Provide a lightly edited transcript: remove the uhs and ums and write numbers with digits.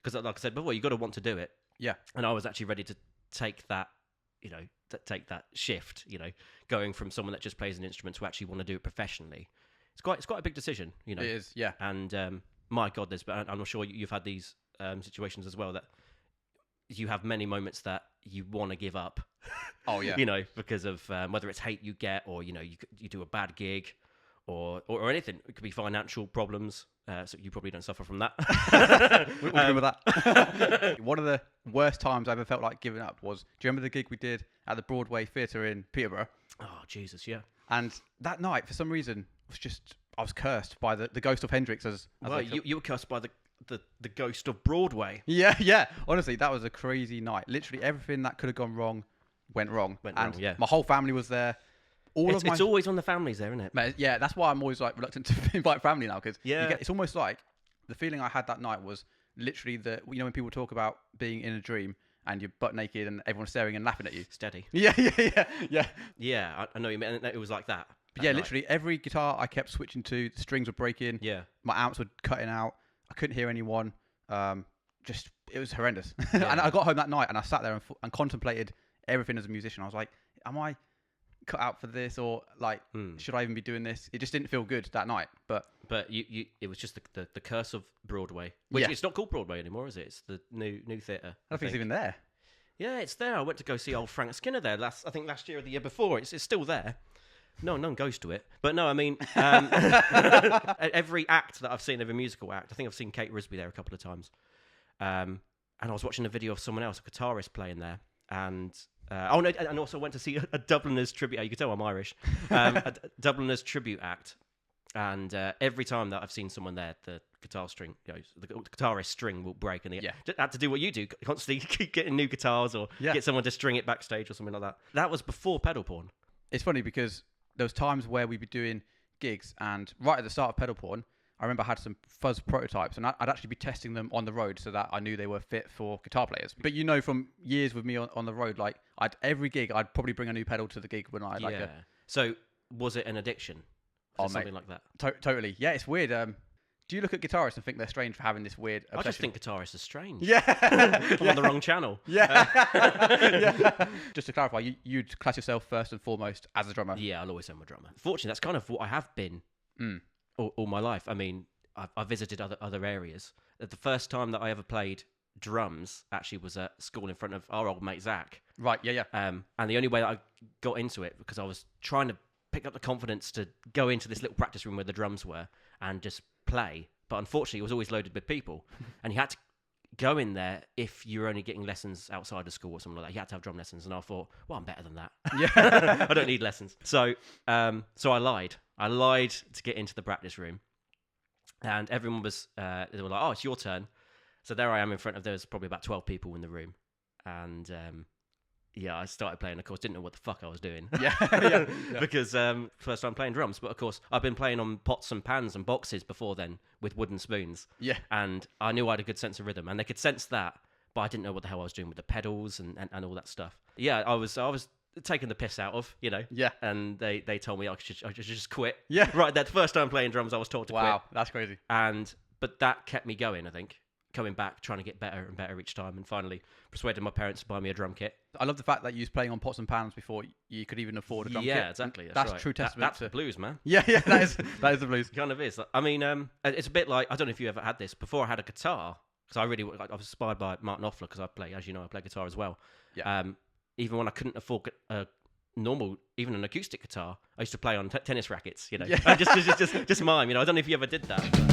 because like I said before, you got to want to do it. Yeah. And I was actually ready to take that, take that shift, going from someone that just plays an instrument to actually want to do it professionally. It's quite a big decision, It is, yeah. And my God, I'm sure you've had these situations as well that you have many moments that you want to give up. Oh yeah. Because of whether it's hate you get, or you do a bad gig, or anything. It could be financial problems. So you probably don't suffer from that. We're good with that. One of the worst times I ever felt like giving up was, do you remember the gig we did at the Broadway Theatre in Peterborough? Oh, Jesus, yeah. And that night, for some reason, I was cursed by the ghost of Hendrix. Well, you were cursed by the ghost of Broadway. Yeah. Honestly, that was a crazy night. Literally everything that could have gone wrong went wrong. Yeah. My whole family was there. It's always on the families there, isn't it? Yeah, that's why I'm always like reluctant to invite family now, because yeah, it's almost like the feeling I had that night was literally when people talk about being in a dream and you're butt naked and everyone's staring and laughing at you. Steady. Yeah. Yeah, I know you mean. It was like that. Yeah, literally every guitar I kept switching to, the strings were breaking. Yeah. My amps were cutting out. I couldn't hear anyone. It was horrendous. Yeah. And I got home that night and I sat there and contemplated everything as a musician. I was like, am I cut out for this, or like should I even be doing this? It just didn't feel good that night. But it was just the curse of Broadway, which it's not called Broadway anymore, is it? It's the new theatre. I don't think it's even there. Yeah, it's there. I went to go see old Frank Skinner there last year or the year before. It's still there. No one goes to it. But no, I mean, every act that I've seen, every musical act, I think I've seen Kate Risby there a couple of times. And I was watching a video of someone else, a guitarist, playing there, and and also went to see a Dubliners tribute. You can tell I'm Irish. A Dubliners tribute act, and every time that I've seen someone there, the guitar string, the guitarist string will break, and they had to do what you do, constantly keep getting new guitars or get someone to string it backstage or something like that. That was before pedal porn. It's funny because there was times where we'd be doing gigs, and right at the start of pedal porn, I remember I had some fuzz prototypes, and I'd actually be testing them on the road so that I knew they were fit for guitar players. But from years with me on the road, like every gig, I'd probably bring a new pedal to the gig when I like. So was it an addiction? Something like that. Totally. Yeah, it's weird. Do you look at guitarists and think they're strange for having this weird obsession? I just think guitarists are strange. Yeah. I'm on the wrong channel. Yeah. Just to clarify, you'd class yourself first and foremost as a drummer. Yeah, I'll always say I'm a drummer. Fortunately, that's kind of what I have been all my life. I mean, I've visited other areas. The first time that I ever played drums actually was at school in front of our old mate Zach. Right, yeah. And the only way that I got into it, because I was trying to pick up the confidence to go into this little practice room where the drums were and just play, but unfortunately it was always loaded with people, and you had to go in there if you were only getting lessons outside of school or something like that. You had to have drum lessons, and I thought, well, I'm better than that. Yeah. I don't need lessons. So I lied to get into the practice room, and everyone was they were like, oh, it's your turn. So there I am in front of, there's probably about 12 people in the room, and I started playing. Of course, didn't know what the fuck I was doing. Yeah. Because first time playing drums, but of course I've been playing on pots and pans and boxes before then with wooden spoons. Yeah. And I knew I had a good sense of rhythm, and they could sense that, but I didn't know what the hell I was doing with the pedals and all that stuff. Yeah, I was taking the piss out of, Yeah. And they told me I should just quit. Yeah. Right. That first time playing drums, I was told to quit. Wow, that's crazy. But that kept me going, I think. Coming back, trying to get better and better each time, and finally persuaded my parents to buy me a drum kit. I love the fact that you was playing on pots and pans before you could even afford a drum kit. Yeah, exactly. That's right. True testament. That's the blues, man. Yeah, that is the blues. It kind of is. I mean, it's a bit like, I don't know if you ever had this. Before I had a guitar, because I was inspired by Martin Offler, because I play guitar as well. Yeah. Even when I couldn't afford a normal, even an acoustic guitar, I used to play on tennis rackets. Yeah. Just mime. I don't know if you ever did that.